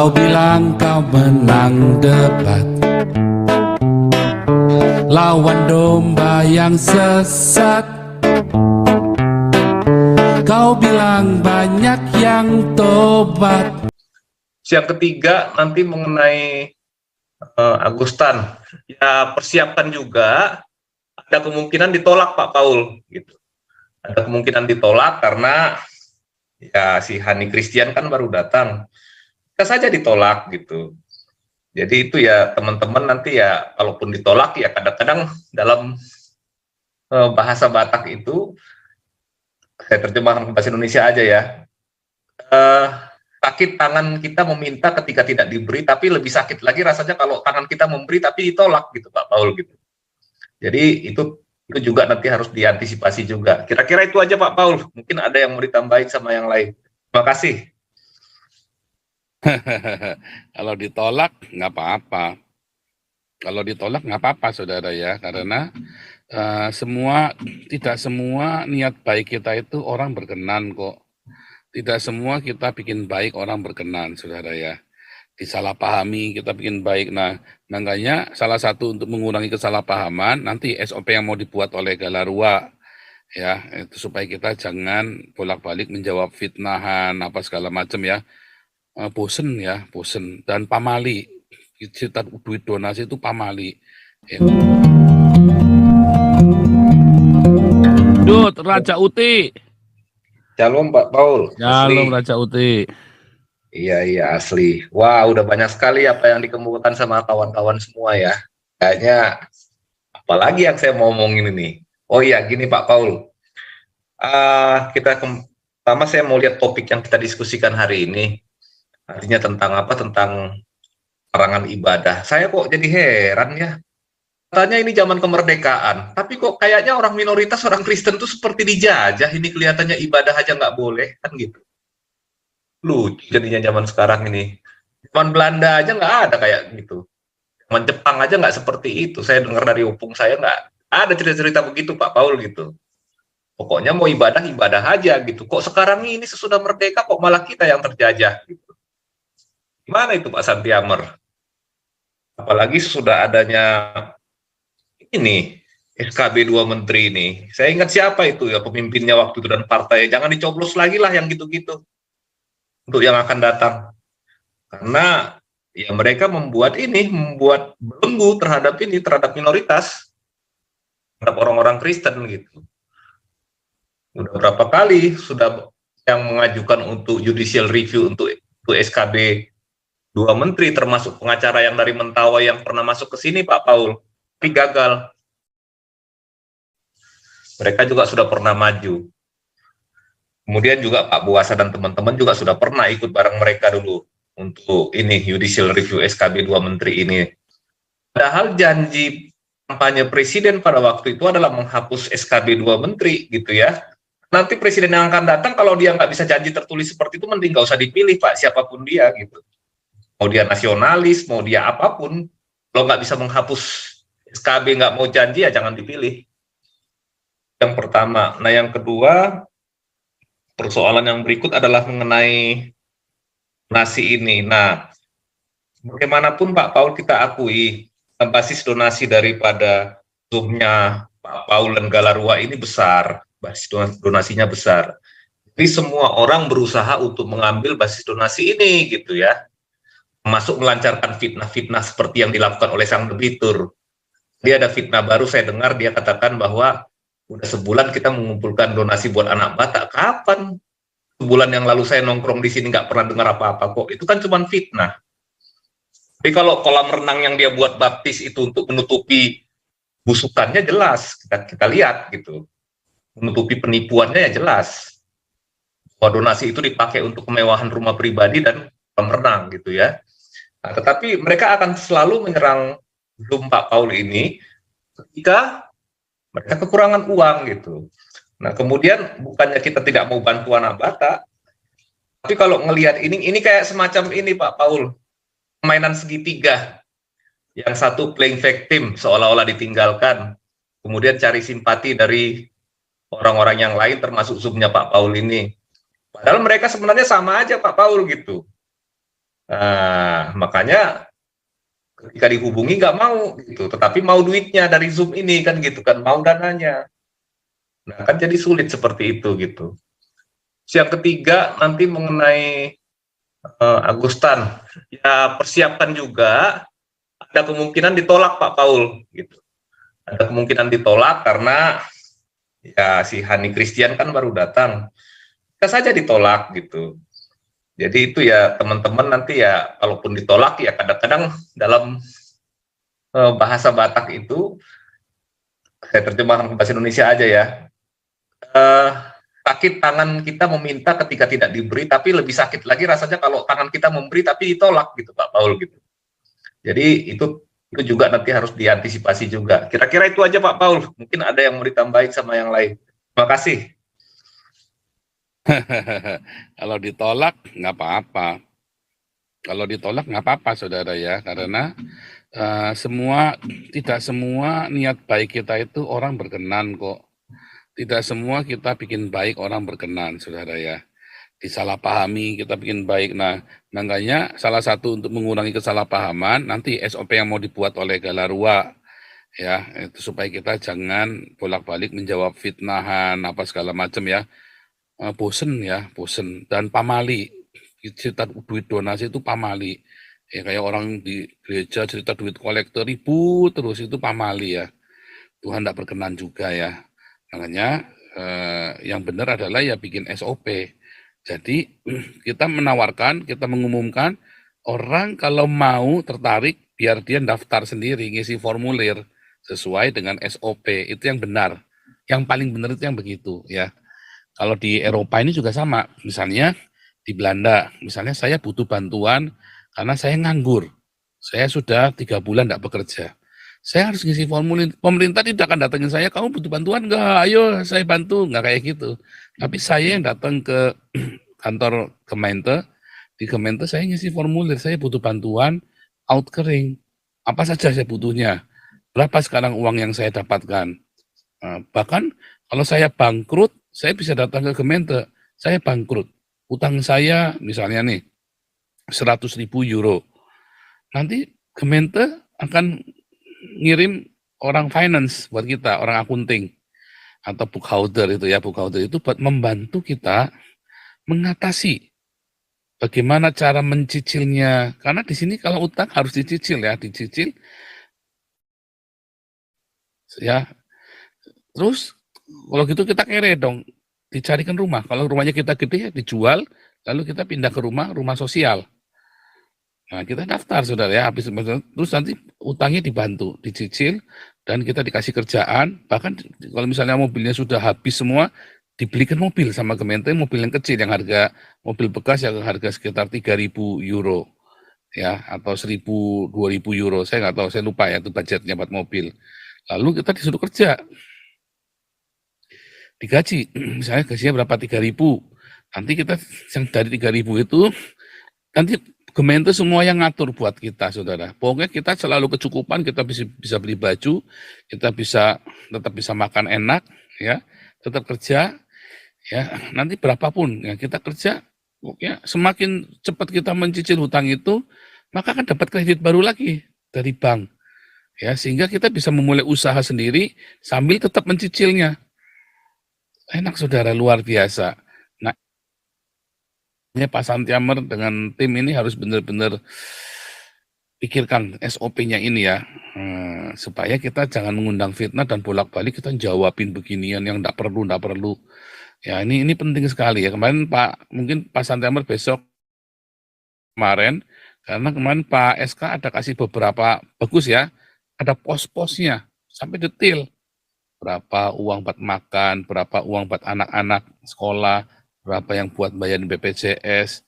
Kau bilang kau menang debat lawan domba yang sesat. Kau bilang banyak yang tobat. Yang ketiga nanti mengenai Agustan, ya persiapkan juga, ada kemungkinan ditolak Pak Paul gitu. Ada kemungkinan ditolak karena ya si Hani Christian kan baru datang, bisa saja ditolak gitu. Jadi itu ya teman-teman nanti ya kalaupun ditolak ya kadang-kadang dalam bahasa Batak itu, saya terjemahkan ke bahasa Indonesia aja ya, sakit tangan kita meminta ketika tidak diberi, tapi lebih sakit lagi rasanya kalau tangan kita memberi tapi ditolak gitu Pak Paul gitu. Jadi itu juga nanti harus diantisipasi juga. Kira-kira itu aja Pak Paul. Mungkin ada yang mau ditambahin sama yang lain. Terima kasih. Kalau ditolak nggak apa-apa. Kalau ditolak nggak apa-apa, saudara ya, karena tidak semua niat baik kita itu orang berkenan kok. Tidak semua kita bikin baik orang berkenan, saudara ya. Disalahpahami, kita bikin baik. Nah, makanya salah satu untuk mengurangi kesalahpahaman, nanti SOP yang mau dibuat oleh Galarua, ya, itu supaya kita jangan bolak-balik menjawab fitnahan, apa segala macam ya. Bosen ya, bosen. Dan pamali, kita duit donasi itu pamali. Ya. Dut, Raja Uti. Shalom Pak Paul. Shalom Raja Uti. Iya asli. Wah, udah banyak sekali apa yang dikemukakan sama kawan-kawan semua ya. Kayaknya apalagi yang saya mau ngomongin ini. Oh iya, gini Pak Paul. Pertama saya mau lihat topik yang kita diskusikan hari ini. Artinya tentang apa? Tentang larangan ibadah. Saya kok jadi heran ya. Katanya ini zaman kemerdekaan, tapi kok kayaknya orang minoritas, orang Kristen tuh seperti dijajah. Ini kelihatannya ibadah aja nggak boleh, kan gitu. Lucu jadinya zaman sekarang ini. Zaman Belanda aja nggak ada kayak gitu. Zaman Jepang aja nggak seperti itu. Saya dengar dari opung saya nggak ada cerita-cerita begitu Pak Paul gitu. Pokoknya mau ibadah aja gitu. Kok sekarang ini sesudah merdeka kok malah kita yang terjajah gitu. Gimana itu Pak Santiamer? Apalagi sesudah adanya ini SKB 2 menteri ini. Saya ingat siapa itu ya pemimpinnya waktu itu dan partai. Jangan dicoblos lagi lah yang gitu-gitu untuk yang akan datang. Karena ya mereka membuat belenggu terhadap minoritas, terhadap orang-orang Kristen gitu. Udah berapa kali sudah yang mengajukan untuk judicial review untuk SKB 2 menteri, termasuk pengacara yang dari Mentawai yang pernah masuk ke sini Pak Paul, tapi gagal. Mereka juga sudah pernah maju. Kemudian juga Pak Buasa dan teman-teman juga sudah pernah ikut bareng mereka dulu untuk ini judicial review SKB 2 menteri ini. Padahal janji kampanye presiden pada waktu itu adalah menghapus SKB 2 menteri gitu ya. Nanti presiden yang akan datang kalau dia nggak bisa janji tertulis seperti itu, mending nggak usah dipilih Pak, siapapun dia gitu. Mau dia nasionalis, mau dia apapun, kalau nggak bisa menghapus SKB, nggak mau janji ya jangan dipilih. Yang pertama. Nah yang kedua, persoalan yang berikut adalah mengenai donasi ini. Nah, bagaimanapun Pak Paul kita akui, basis donasi daripada Zoom-nya Pak Paul dan Galarua ini besar, basis donasinya besar. Jadi semua orang berusaha untuk mengambil basis donasi ini gitu ya. Termasuk melancarkan fitnah-fitnah seperti yang dilakukan oleh sang debitur. Dia ada fitnah baru, saya dengar dia katakan bahwa udah sebulan kita mengumpulkan donasi buat anak Batak. Kapan? Sebulan yang lalu saya nongkrong di sini nggak pernah dengar apa-apa kok. Itu kan cuma fitnah. Tapi kalau kolam renang yang dia buat baptis itu untuk menutupi busukannya jelas. Kita lihat gitu. Menutupi penipuannya ya jelas. Bahwa donasi itu dipakai untuk kemewahan rumah pribadi dan kolam renang gitu ya. Nah, tetapi mereka akan selalu menyerang Zoom Pak Paul ini ketika mereka kekurangan uang gitu. Nah kemudian bukannya kita tidak mau bantuan anak Batak, tapi kalau ngelihat ini kayak semacam ini Pak Paul, permainan segitiga. Yang satu playing victim, seolah-olah ditinggalkan, kemudian cari simpati dari orang-orang yang lain termasuk Zoom-nya Pak Paul ini. Padahal mereka sebenarnya sama aja Pak Paul gitu. Nah, makanya ketika dihubungi nggak mau gitu, tetapi mau duitnya dari Zoom ini kan gitu kan, mau dananya. Nah, kan jadi sulit seperti itu gitu. Yang ketiga nanti mengenai Agustan, ya persiapkan juga, ada kemungkinan ditolak Pak Paul gitu. Ada kemungkinan ditolak karena ya si Hani Christian kan baru datang, bisa saja ditolak gitu. Jadi itu ya teman-teman nanti ya kalaupun ditolak ya kadang-kadang dalam bahasa Batak itu, saya terjemahkan ke bahasa Indonesia aja ya, eh, sakit tangan kita meminta ketika tidak diberi, tapi lebih sakit lagi rasanya kalau tangan kita memberi tapi ditolak gitu Pak Paul gitu. Jadi itu juga nanti harus diantisipasi juga. Kira-kira itu aja Pak Paul. Mungkin ada yang mau ditambahin sama yang lain. Terima kasih. Kalau ditolak nggak apa-apa. Kalau ditolak nggak apa-apa, saudara ya, karena tidak semua niat baik kita itu orang berkenan kok. Tidak semua kita bikin baik orang berkenan, saudara ya. Disalahpahami, kita bikin baik. Nah, makanya salah satu untuk mengurangi kesalahpahaman, nanti SOP yang mau dibuat oleh Galarua, ya, itu supaya kita jangan bolak-balik menjawab fitnahan, apa segala macam ya. Bosen ya, bosen. Dan pamali, cerita duit donasi itu pamali. Ya, kayak orang di gereja cerita duit kolektor ribut terus, itu pamali ya. Tuhan tidak berkenan juga ya. Makanya yang benar adalah ya bikin SOP. Jadi kita menawarkan, kita mengumumkan orang kalau mau tertarik biar dia daftar sendiri, ngisi formulir sesuai dengan SOP, itu yang benar. Yang paling benar itu yang begitu ya. Kalau di Eropa ini juga sama, misalnya di Belanda, misalnya saya butuh bantuan karena saya nganggur, saya sudah 3 bulan tidak bekerja. Saya harus ngisi formulir, pemerintah tidak akan datangin saya, kamu butuh bantuan enggak, ayo saya bantu, enggak kayak gitu. Tapi saya yang datang ke kantor Kemente, di Kemente saya ngisi formulir, saya butuh bantuan out kering, apa saja saya butuhnya, berapa sekarang uang yang saya dapatkan. Bahkan kalau saya bangkrut, saya bisa datang ke Kemente, saya bangkrut, utang saya misalnya nih 100.000 euro, nanti Kemente akan ngirim orang finance buat kita, orang akunting atau bookholder itu ya, bookholder itu buat membantu kita mengatasi bagaimana cara mencicilnya. Karena di sini kalau utang harus dicicil ya, dicicil ya. Terus kalau gitu kita kere dong, dicarikan rumah. Kalau rumahnya kita gede ya dijual, lalu kita pindah ke rumah sosial. Nah, kita daftar saudara ya, habis terus nanti utangnya dibantu, dicicil, dan kita dikasih kerjaan. Bahkan kalau misalnya mobilnya sudah habis semua, dibelikan mobil sama Kementerian, mobil yang kecil, yang harga mobil bekas yang harga sekitar 3.000 euro ya, atau 1.000 2.000 euro, saya nggak tahu, saya lupa ya itu budgetnya buat mobil. Lalu kita disuruh kerja, digaji, misalnya gajinya berapa, 3.000, nanti kita yang dari 3.000 itu nanti Kementerian semua yang ngatur buat kita, saudara. Pokoknya kita selalu kecukupan, kita bisa beli baju, kita tetap bisa makan enak, ya, tetap kerja, ya. Nanti berapapun ya kita kerja, pokoknya semakin cepat kita mencicil hutang itu, maka akan dapat kredit baru lagi dari bank, ya, sehingga kita bisa memulai usaha sendiri sambil tetap mencicilnya. Enak, saudara, luar biasa. Pak Santiamer dengan tim ini harus benar-benar pikirkan SOP-nya ini ya, supaya kita jangan mengundang fitnah dan bolak-balik kita jawabin beginian yang enggak perlu. Ya ini penting sekali ya. Kemarin mungkin Pak Santiamer besok kemarin, karena kemarin Pak SK ada kasih beberapa, bagus ya, ada pos-posnya sampai detail. Berapa uang buat makan, berapa uang buat anak-anak sekolah, berapa yang buat bayar BPJS.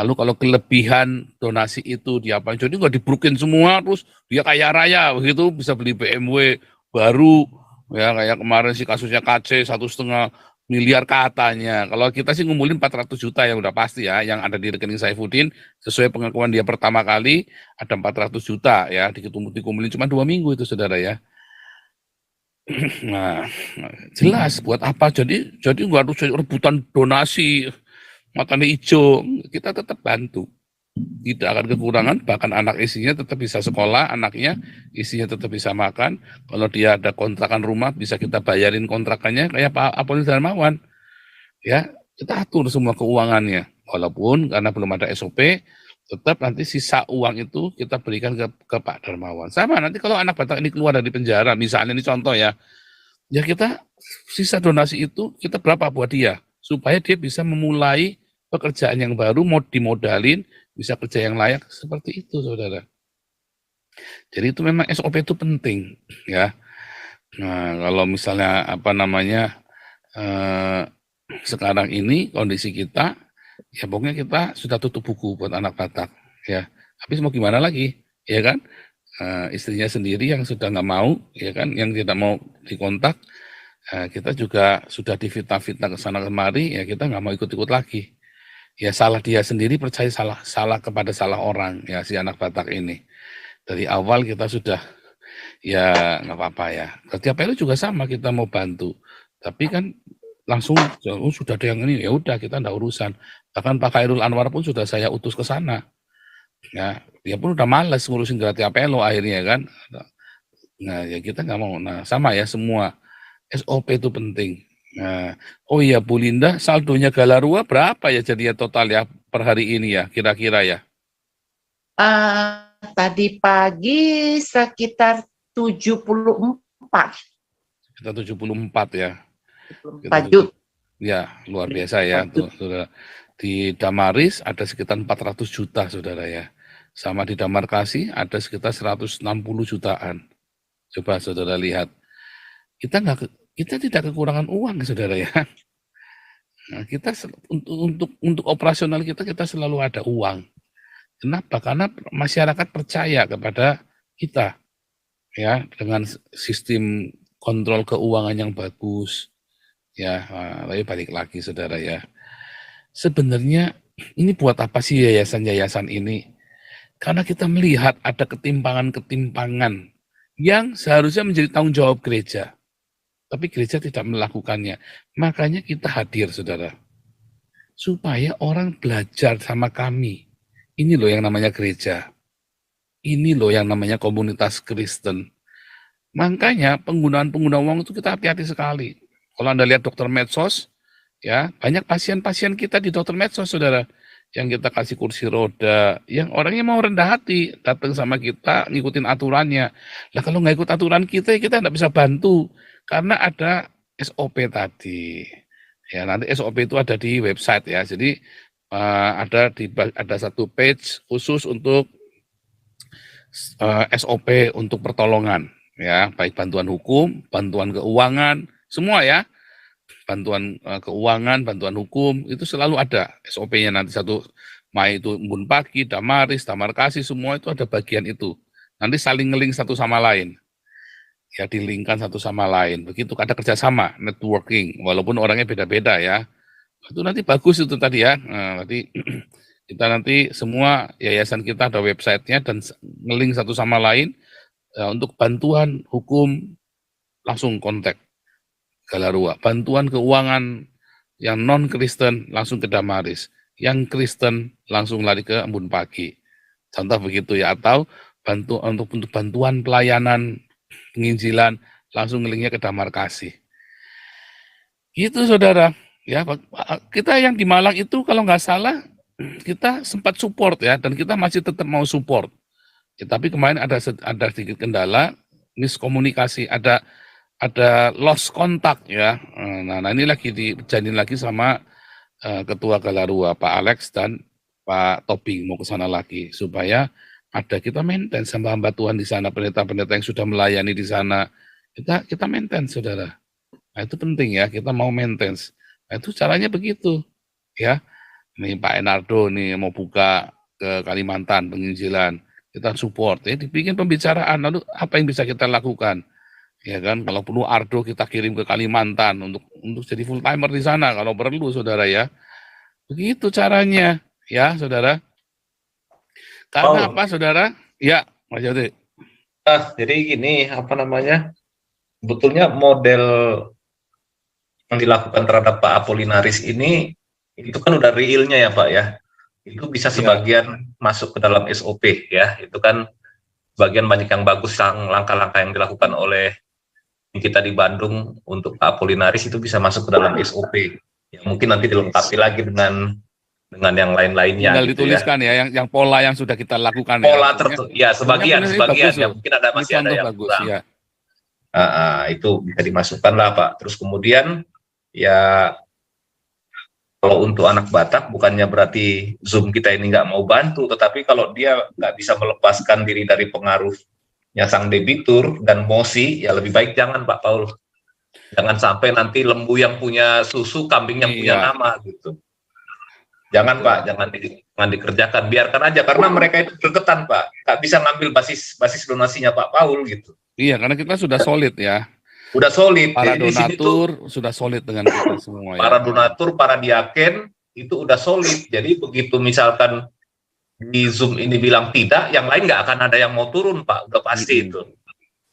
Lalu kalau kelebihan donasi itu diapain? Jadi nggak dibrukin semua, terus dia kaya raya begitu, bisa beli BMW baru, ya kayak kemarin sih kasusnya KC 1,5 miliar katanya. Kalau kita sih ngumpulin 400 juta yang udah pasti ya, yang ada di rekening Saifuddin sesuai pengakuan dia pertama kali ada 400 juta ya, dikumpulin cuma 2 minggu itu, saudara ya. Nah, jelas buat apa, jadi nggak harus rebutan donasi matanya hijau, kita tetap bantu tidak akan kekurangan, bahkan anak isinya tetap bisa sekolah, anaknya isinya tetap bisa makan. Kalau dia ada kontrakan rumah, bisa kita bayarin kontrakannya kayak Pak Apolli Darmawan. Ya, kita atur semua keuangannya. Walaupun karena belum ada SOP, tetap nanti sisa uang itu kita berikan ke Pak Darmawan. Sama nanti kalau anak Batak ini keluar dari penjara, misalnya ini contoh ya, ya kita sisa donasi itu kita berapa buat dia, supaya dia bisa memulai pekerjaan yang baru, mau dimodalin, bisa kerja yang layak, seperti itu, saudara. Jadi itu memang SOP itu penting, ya. Nah, kalau misalnya sekarang ini kondisi kita, ya pokoknya kita sudah tutup buku buat anak Batak, ya. Habis mau gimana lagi, ya kan? Istrinya sendiri yang sudah nggak mau, ya kan, yang tidak mau dikontak, kita juga sudah difitnah-fitnah ke sana kemari, ya kita nggak mau ikut-ikut lagi. Ya salah dia sendiri, percaya salah kepada salah orang, ya si anak Batak ini. Dari awal kita sudah, ya nggak apa-apa ya. Setiap PLU juga sama, kita mau bantu. Tapi kan langsung, oh, sudah ada yang ini, ya udah kita nggak urusan. Bahkan Pak Khairul Anwar pun sudah saya utus ke sana. Ya, dia pun udah malas ngurusin Gratia PLO akhirnya kan. Nah, ya kita nggak mau. Nah, sama ya semua. SOP itu penting. Nah, oh iya Bu Linda, saldonya Galarua berapa ya jadinya total ya per hari ini ya, kira-kira ya? Tadi pagi sekitar 74. Kita 74 ya. 4 juta. Ya, luar biasa ya. Tuh, saudara. Di Damaris ada sekitar 400 juta, saudara ya. Sama di Damarkasi ada sekitar 160 jutaan. Coba saudara lihat. Kita tidak kekurangan uang, saudara ya. Nah, kita untuk operasional kita selalu ada uang. Kenapa? Karena masyarakat percaya kepada kita, ya, dengan sistem kontrol keuangan yang bagus, ya. Tapi balik lagi, saudara ya. Sebenarnya ini buat apa sih yayasan-yayasan ini? Karena kita melihat ada ketimpangan-ketimpangan yang seharusnya menjadi tanggung jawab gereja. Tapi gereja tidak melakukannya. Makanya kita hadir, saudara. Supaya orang belajar sama kami. Ini loh yang namanya gereja. Ini loh yang namanya komunitas Kristen. Makanya penggunaan uang itu kita hati-hati sekali. Kalau Anda lihat dokter medsos, ya banyak pasien-pasien kita di dokter medsos, saudara. Yang kita kasih kursi roda, yang orangnya mau rendah hati, datang sama kita, ngikutin aturannya. Lah kalau nggak ikut aturan kita nggak bisa bantu. Karena ada SOP tadi. Ya, nanti SOP itu ada di website ya. Jadi ada satu page khusus untuk SOP untuk pertolongan ya, baik bantuan hukum, bantuan keuangan, semua ya. Bantuan keuangan, bantuan hukum itu selalu ada SOP-nya nanti satu Mai itu Embun Pagi, Damaris, Damarkasi semua itu ada bagian itu. Nanti saling ngeling satu sama lain. Ya dilingkan satu sama lain. Begitu ada kerjasama, networking, walaupun orangnya beda-beda ya. Itu nanti bagus itu tadi ya. Nah, nanti kita nanti semua yayasan kita ada websitenya dan ngeling satu sama lain untuk bantuan hukum langsung kontak Galarua. Bantuan keuangan yang non-Kristen langsung ke Damaris. Yang Kristen langsung lari ke Embun Pagi. Contoh begitu ya. Atau untuk bantuan pelayanan penginjilan langsung ngelingnya ke Damarkasi. Gitu saudara. Ya, kita yang di Malang itu kalau nggak salah kita sempat support ya, dan kita masih tetap mau support. Ya, tapi kemarin ada sedikit kendala, miskomunikasi, ada lost kontak ya. Nah ini lagi dijalin lagi sama Ketua Galarua Pak Alex dan Pak Tobing mau ke sana lagi supaya ada kita maintain sama hamba Tuhan di sana, pendeta-pendeta yang sudah melayani di sana. Kita maintain, saudara. Nah itu penting ya, kita mau maintain. Nah itu caranya begitu ya. Nih Pak Enardo nih mau buka ke Kalimantan penginjilan, kita support ya, dibikin pembicaraan lalu apa yang bisa kita lakukan. Ya kan, kalau perlu Ardo kita kirim ke Kalimantan untuk jadi full timer di sana kalau perlu, saudara ya. Begitu caranya ya, saudara. Karena apa, saudara? Ya, Mas Yodi. Jadi gini, sebetulnya model yang dilakukan terhadap Pak Apolinaris ini, itu kan udah realnya ya Pak ya. itu bisa Iya. sebagian masuk ke dalam SOP ya. Itu kan bagian banyak yang bagus, yang langkah-langkah yang dilakukan oleh kita di Bandung untuk Pak Apolinaris itu bisa masuk ke dalam SOP. Ya, mungkin nanti dilengkapi lagi dengan yang lain-lainnya Tinggal gitu ya. dituliskan ya, yang pola yang sudah kita lakukan ya. Pola Artinya, ya sebagian ini bagus ya, loh. mungkin ada Ini masih ada contoh yang bagus kurang. ya. Itu bisa dimasukkan lah Pak. Terus kemudian ya kalau untuk anak Batak bukannya berarti Zoom kita ini nggak mau bantu, tetapi kalau dia nggak bisa melepaskan diri dari pengaruhnya sang debitur dan mosi, ya lebih baik jangan Pak Paul. Jangan sampai nanti lembu yang punya susu, kambing yang punya Iya. nama gitu. Jangan Pak, jangan dikerjakan, biarkan aja karena mereka itu gregetan Pak, nggak bisa ngambil basis donasinya Pak Paul gitu. Iya, karena kita sudah solid ya. Udah solid. Para Jadi di sini tuh donatur sudah solid dengan kita semua ya. para donatur, para diaken itu udah solid. Jadi begitu misalkan di Zoom ini bilang tidak, yang lain nggak akan ada yang mau turun Pak, udah pasti itu.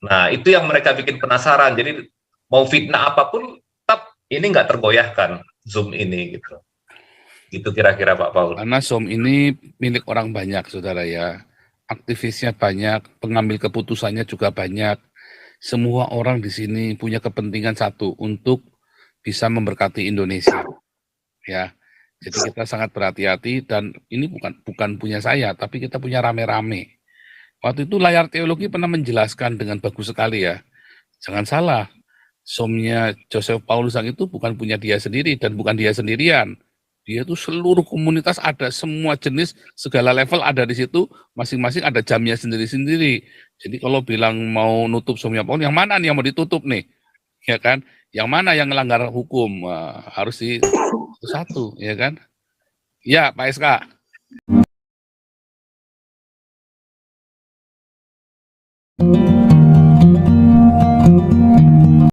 Nah itu yang mereka bikin penasaran. Jadi mau fitnah apapun, tetap ini nggak tergoyahkan Zoom ini gitu. Itu kira-kira Pak Paul. Karena Zoom ini milik orang banyak, saudara ya. Aktivisnya banyak, pengambil keputusannya juga banyak. Semua orang di sini punya kepentingan satu, untuk bisa memberkati Indonesia. Ya, jadi kita sangat berhati-hati dan ini bukan punya saya, tapi kita punya rame-rame. Waktu itu Layar Teologi pernah menjelaskan dengan bagus sekali ya. Jangan salah, Zoom-nya Joseph Paulusang itu bukan punya dia sendiri dan bukan dia sendirian. Dia itu seluruh komunitas ada, semua jenis, segala level ada di situ, masing-masing ada jamnya sendiri-sendiri. Jadi kalau bilang mau nutup Zoom-nya Paul, yang mana nih yang mau ditutup nih? Ya kan? Yang mana yang melanggar hukum? Wah, harus satu, ya kan? Ya, Pak SK.